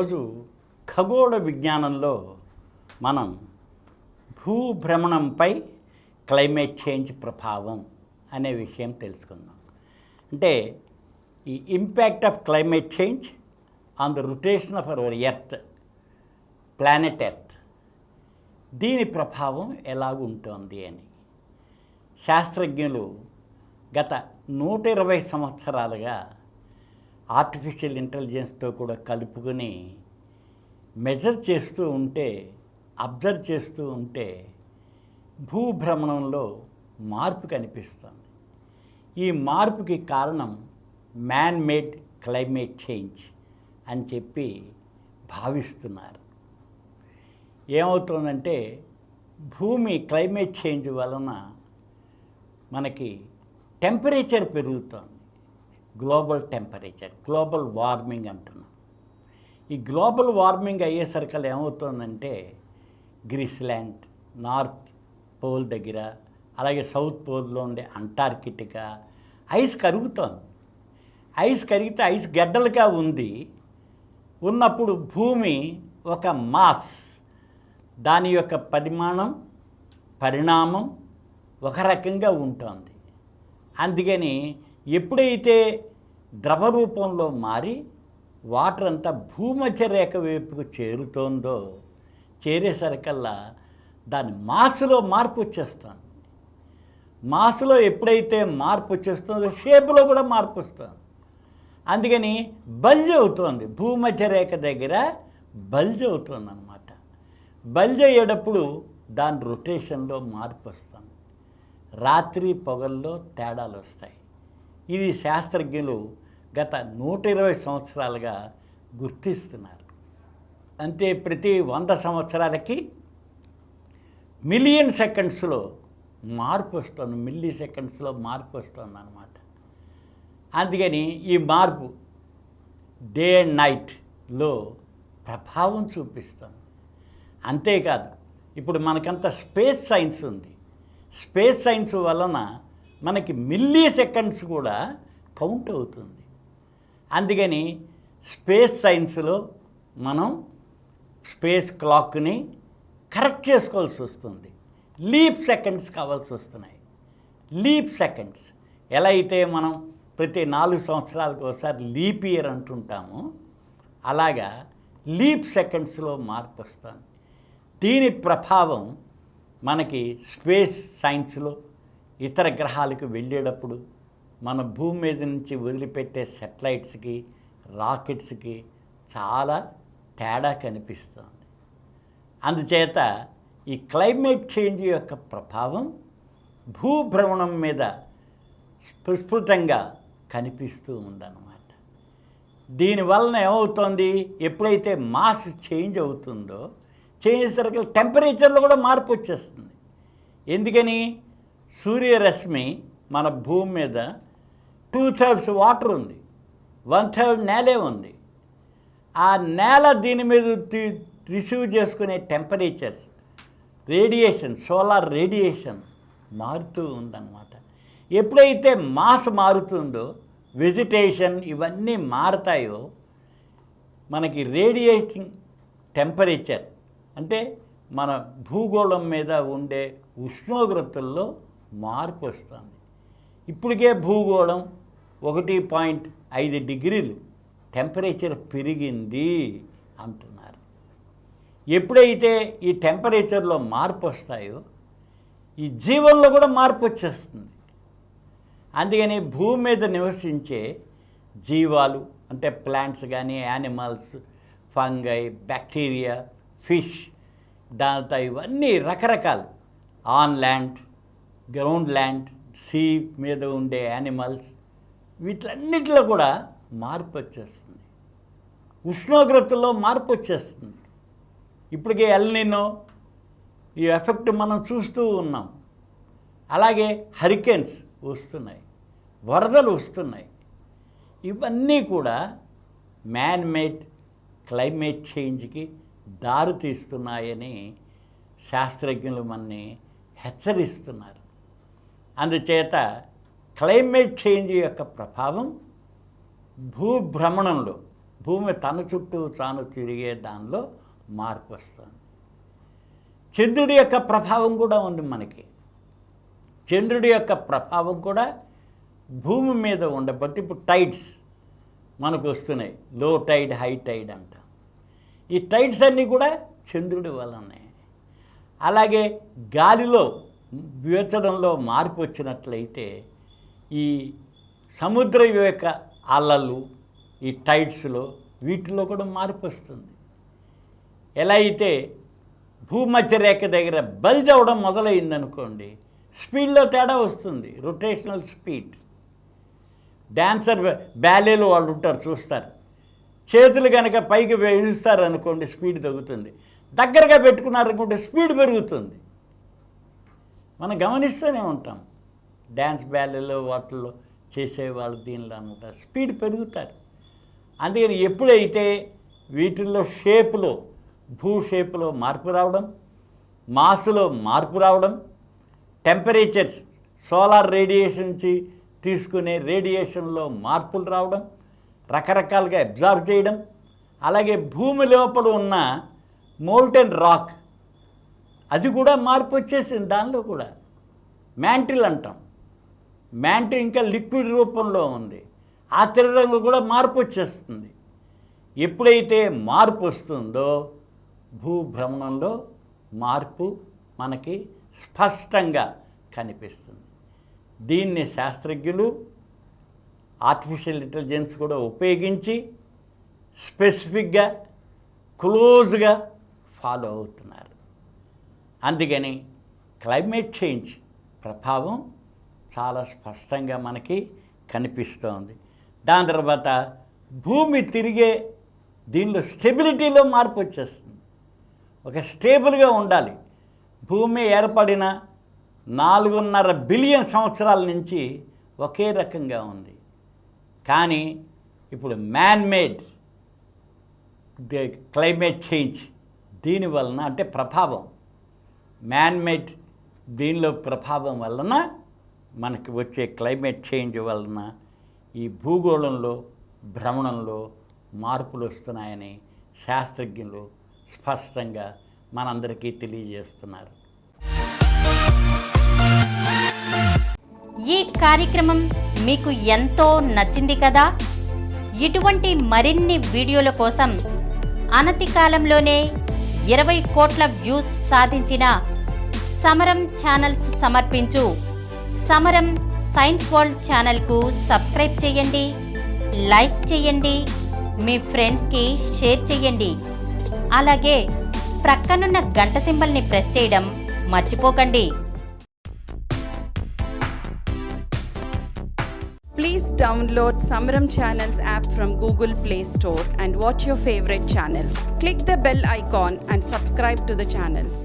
ఈరోజు ఖగోళ విజ్ఞానంలో మనం భూభ్రమణంపై క్లైమేట్ చేంజ్ ప్రభావం అనే విషయం తెలుసుకుందాం. అంటే ఈ impact of climate change on the rotation of our earth, planet earth, దీని ప్రభావం ఎలాగుంటుంది అని శాస్త్రజ్ఞులు గత 120 సంవత్సరాలుగా ఆర్టిఫిషియల్ ఇంటెలిజెన్స్తో కూడా కలుపుకొని మెజర్ చేస్తూ ఉంటే, అబ్జర్వ్ చేస్తూ ఉంటే భూభ్రమణంలో మార్పు కనిపిస్తుంది. ఈ మార్పుకి కారణం మ్యాన్ మేడ్ క్లైమేట్ చేంజ్ అని చెప్పి భావిస్తున్నారు. ఏమవుతుందంటే భూమి క్లైమేట్ చేంజ్ వలన మనకి టెంపరేచర్ పెరుగుతుంది. గ్లోబల్ టెంపరేచర్, గ్లోబల్ వార్మింగ్ అంటున్నాం. ఈ గ్లోబల్ వార్మింగ్ అయ్యేసరికి ఏమవుతుందంటే గ్రీస్లాండ్, నార్త్ పోల్ దగ్గర, అలాగే సౌత్ పోల్లో ఉండే అంటార్కిటికా ఐస్ కరుగుతోంది. ఐస్ కరిగితే ఐస్ గడ్డలుగా ఉన్నప్పుడు భూమి ఒక మాస్, దాని యొక్క పరిణామం ఒక రకంగా ఉంటుంది. అందుకని ఎప్పుడైతే ద్రవ రూపంలో మారి వాటర్ అంతా భూమధ్య రేఖ వైపుకు చేరుతోందో, చేరేసరికల్లా దాని మాసులో మార్పు వచ్చేస్తుంది. మాసులో ఎప్పుడైతే మార్పు వచ్చేస్తుందో షేపులో కూడా మార్పు వస్తుంది. అందుకని బల్జ్ అవుతుంది, భూమధ్య రేఖ దగ్గర బల్జ్ అవుతుంది అన్నమాట. బల్జ్ అయ్యేటప్పుడు దాని రొటేషన్లో మార్పు వస్తుంది. రాత్రి పగల్లో తేడాలు వస్తాయి. ఇది శాస్త్రజ్ఞులు గత 120 సంవత్సరాలుగా గుర్తిస్తున్నారు. అంటే ప్రతి 100 సంవత్సరాలకి మిలియన్ సెకండ్స్లో మార్పు వస్తుంది, మిల్లీ సెకండ్స్లో మార్పు వస్తుంది అన్నమాట. అందుకని ఈ మార్పు డే అండ్ నైట్లో ప్రభావం చూపిస్తుంది. అంతేకాదు, ఇప్పుడు మనకంత స్పేస్ సైన్స్ ఉంది. స్పేస్ సైన్స్ వలన మనకి మిల్లీ సెకండ్స్ కూడా కౌంట్ అవుతుంది. అందుకని స్పేస్ సైన్స్లో మనం స్పేస్ క్లాక్ని కరెక్ట్ చేసుకోవాల్సి వస్తుంది. లీప్ సెకండ్స్ కావాల్సి వస్తున్నాయి. లీప్ సెకండ్స్ ఎలా అయితే మనం ప్రతి 4 సంవత్సరాలకు ఒకసారి లీప్ ఇయర్ అంటుంటామో, అలాగా లీప్ సెకండ్స్లో మార్పు వస్తుంది. దీని ప్రభావం మనకి స్పేస్ సైన్స్లో ఇతర గ్రహాలకు వెళ్ళేటప్పుడు మన భూమి మీద నుంచి వదిలిపెట్టే సెటిలైట్స్కి, రాకెట్స్కి చాలా తేడా కనిపిస్తుంది. అందుచేత ఈ క్లైమేట్ చేంజ్ యొక్క ప్రభావం భూభ్రమణం మీద స్ఫుటంగా కనిపిస్తూ ఉందన్నమాట. దీనివలన ఏమవుతుంది, ఎప్పుడైతే మాస్ చేంజ్ అవుతుందో, చేసేసరికి టెంపరేచర్లో కూడా మార్పు వచ్చేస్తుంది. ఎందుకని? సూర్యరశ్మి మన భూమి మీద 2/3 వాటర్ ఉంది, 1/3 నేలే ఉంది. ఆ నేల దీని మీద రిసీవ్ చేసుకునే టెంపరేచర్స్, రేడియేషన్, సోలార్ రేడియేషన్ మారుతూ ఉందన్నమాట. ఎప్పుడైతే మాస్ మారుతుందో, వెజిటేషన్ ఇవన్నీ మారుతాయో, మనకి రేడియేటింగ్ టెంపరేచర్ అంటే మన భూగోళం మీద ఉండే ఉష్ణోగ్రతల్లో మార్పు వస్తుంది. ఇప్పటికే భూగోళం 1.5 డిగ్రీలు టెంపరేచర్ పెరిగింది అంటున్నారు. ఎప్పుడైతే ఈ టెంపరేచర్లో మార్పు వస్తాయో, ఈ జీవంలో కూడా మార్పు వచ్చేస్తుంది. అందుకని భూమి మీద నివసించే జీవాలు అంటే ప్లాంట్స్ కానీ, యానిమల్స్, ఫంగై, బ్యాక్టీరియా, ఫిష్, దాంతో ఇవన్నీ రకరకాలు, on land, ground land, sea మీద ఉండే యానిమల్స్, వీటన్నిటిలో కూడా మార్పు వచ్చేస్తుంది. ఉష్ణోగ్రతలో మార్పు వచ్చేస్తుంది. ఇప్పటికే ఎల్నినో ఈ ఎఫెక్ట్ మనం చూస్తూ ఉన్నాం. అలాగే హరికేన్స్ వస్తున్నాయి, వరదలు వస్తున్నాయి. ఇవన్నీ కూడా మ్యాన్ మేడ్ క్లైమేట్ చేంజ్కి దారితీస్తున్నాయని శాస్త్రజ్ఞులు మనని హెచ్చరిస్తున్నారు. అందుచేత క్లైమేట్ చేంజ్ యొక్క ప్రభావం భూభ్రమణంలో భూమి తన చుట్టూ తాను తిరిగే దానిలో మార్పు వస్తుంది. చంద్రుడి యొక్క ప్రభావం కూడా ఉంది మనకి. చంద్రుడి యొక్క ప్రభావం కూడా భూమి మీద ఉండబట్టి ఇప్పుడు టైడ్స్ మనకు వస్తున్నాయి. లో టైడ్, హై టైడ్ అంటాం. ఈ టైడ్స్ అన్నీ కూడా చంద్రుడి వల్లనే. అలాగే గాలిలో వివేచనంలో మార్పు వచ్చినట్లయితే ఈ సముద్రం యొక్క అలలు, ఈ టైడ్స్లో వీటిలో కూడా మార్పు వస్తుంది. ఎలా అయితే భూమధ్య రేఖ దగ్గర బల్జ్ అవ్వడం మొదలైందనుకోండి, స్పీడ్లో తేడా వస్తుంది. Rotational speed. డ్యాన్సర్ బ్యాలేలో వాళ్ళు ఉంటారు, చూస్తారు. చేతులు కనుక పైకి ఇస్తారు అనుకోండి, స్పీడ్ తగ్గుతుంది. దగ్గరగా పెట్టుకున్నారనుకుంటే స్పీడ్ పెరుగుతుంది. మనం గమనిస్తూనే ఉంటాం. డ్యాన్స్ బ్యాలేలో వాటిల్లో చేసేవాళ్ళు దీనిలో అనుకుంటారు, స్పీడ్ పెరుగుతారు. అందుకని ఎప్పుడైతే వీటిల్లో షేపులో, భూ షేపులో మార్పు రావడం, మాసులో మార్పు రావడం, టెంపరేచర్స్, సోలార్ రేడియేషన్ నుంచి తీసుకునే రేడియేషన్లో మార్పులు రావడం, రకరకాలుగా అబ్జార్బ్ చేయడం, అలాగే భూమి లోపల ఉన్న మోల్టెన్ రాక్ అది కూడా మార్పు వచ్చేసింది. దానిలో కూడా మ్యాంటిల్ అంటాం. మ్యాంటిల్ ఇంకా లిక్విడ్ రూపంలో ఉంది. ఆ తిరగడంలో కూడా మార్పు వచ్చేస్తుంది. ఎప్పుడైతే మార్పు వస్తుందో భూభ్రమణంలో మార్పు మనకి స్పష్టంగా కనిపిస్తుంది. దీన్ని శాస్త్రజ్ఞులు ఆర్టిఫిషియల్ ఇంటెలిజెన్స్ కూడా ఉపయోగించి స్పెసిఫిక్గా క్లోజ్గా ఫాలో అవుతున్నారు. అందుకని క్లైమేట్ చేంజ్ ప్రభావం చాలా స్పష్టంగా మనకి కనిపిస్తోంది. దాని తర్వాత భూమి తిరిగే దీనిలో స్టెబిలిటీలో మార్పు వచ్చేస్తుంది. ఒక స్టేబుల్గా ఉండాలి. భూమి ఏర్పడిన 4.5 బిలియన్ సంవత్సరాల నుంచి ఒకే రకంగా ఉంది. కానీ ఇప్పుడు మ్యాన్ మేడ్ క్లైమేట్ చేంజ్ దీనివలన, అంటే ప్రభావం, మ్యాన్ మేడ్ దీనిలో ప్రభావం వలన మనకి వచ్చే క్లైమేట్ చేంజ్ వలన ఈ భూగోళంలో భ్రమణంలో మార్పులు వస్తున్నాయని శాస్త్రజ్ఞులు స్పష్టంగా మనందరికీ తెలియజేస్తున్నారు. ఈ కార్యక్రమం మీకు ఎంతో నచ్చింది కదా? ఇటువంటి మరిన్ని వీడియోల కోసం అనతి కాలంలోనే 20 కోట్ల వ్యూస్ సాధించిన సమరం ఛానల్స్ సమర్పించు సమరం సైన్స్ వరల్డ్ ఛానల్కు సబ్స్క్రైబ్ చేయండి, లైక్ చేయండి, మీ ఫ్రెండ్స్కి షేర్ చేయండి. అలాగే ప్రక్కనున్న గంట సింబల్ని ప్రెస్ చేయడం మర్చిపోకండి. Please download Samaram Channels app from Google Play Store and watch your favorite channels. Click the bell icon and subscribe to the channels.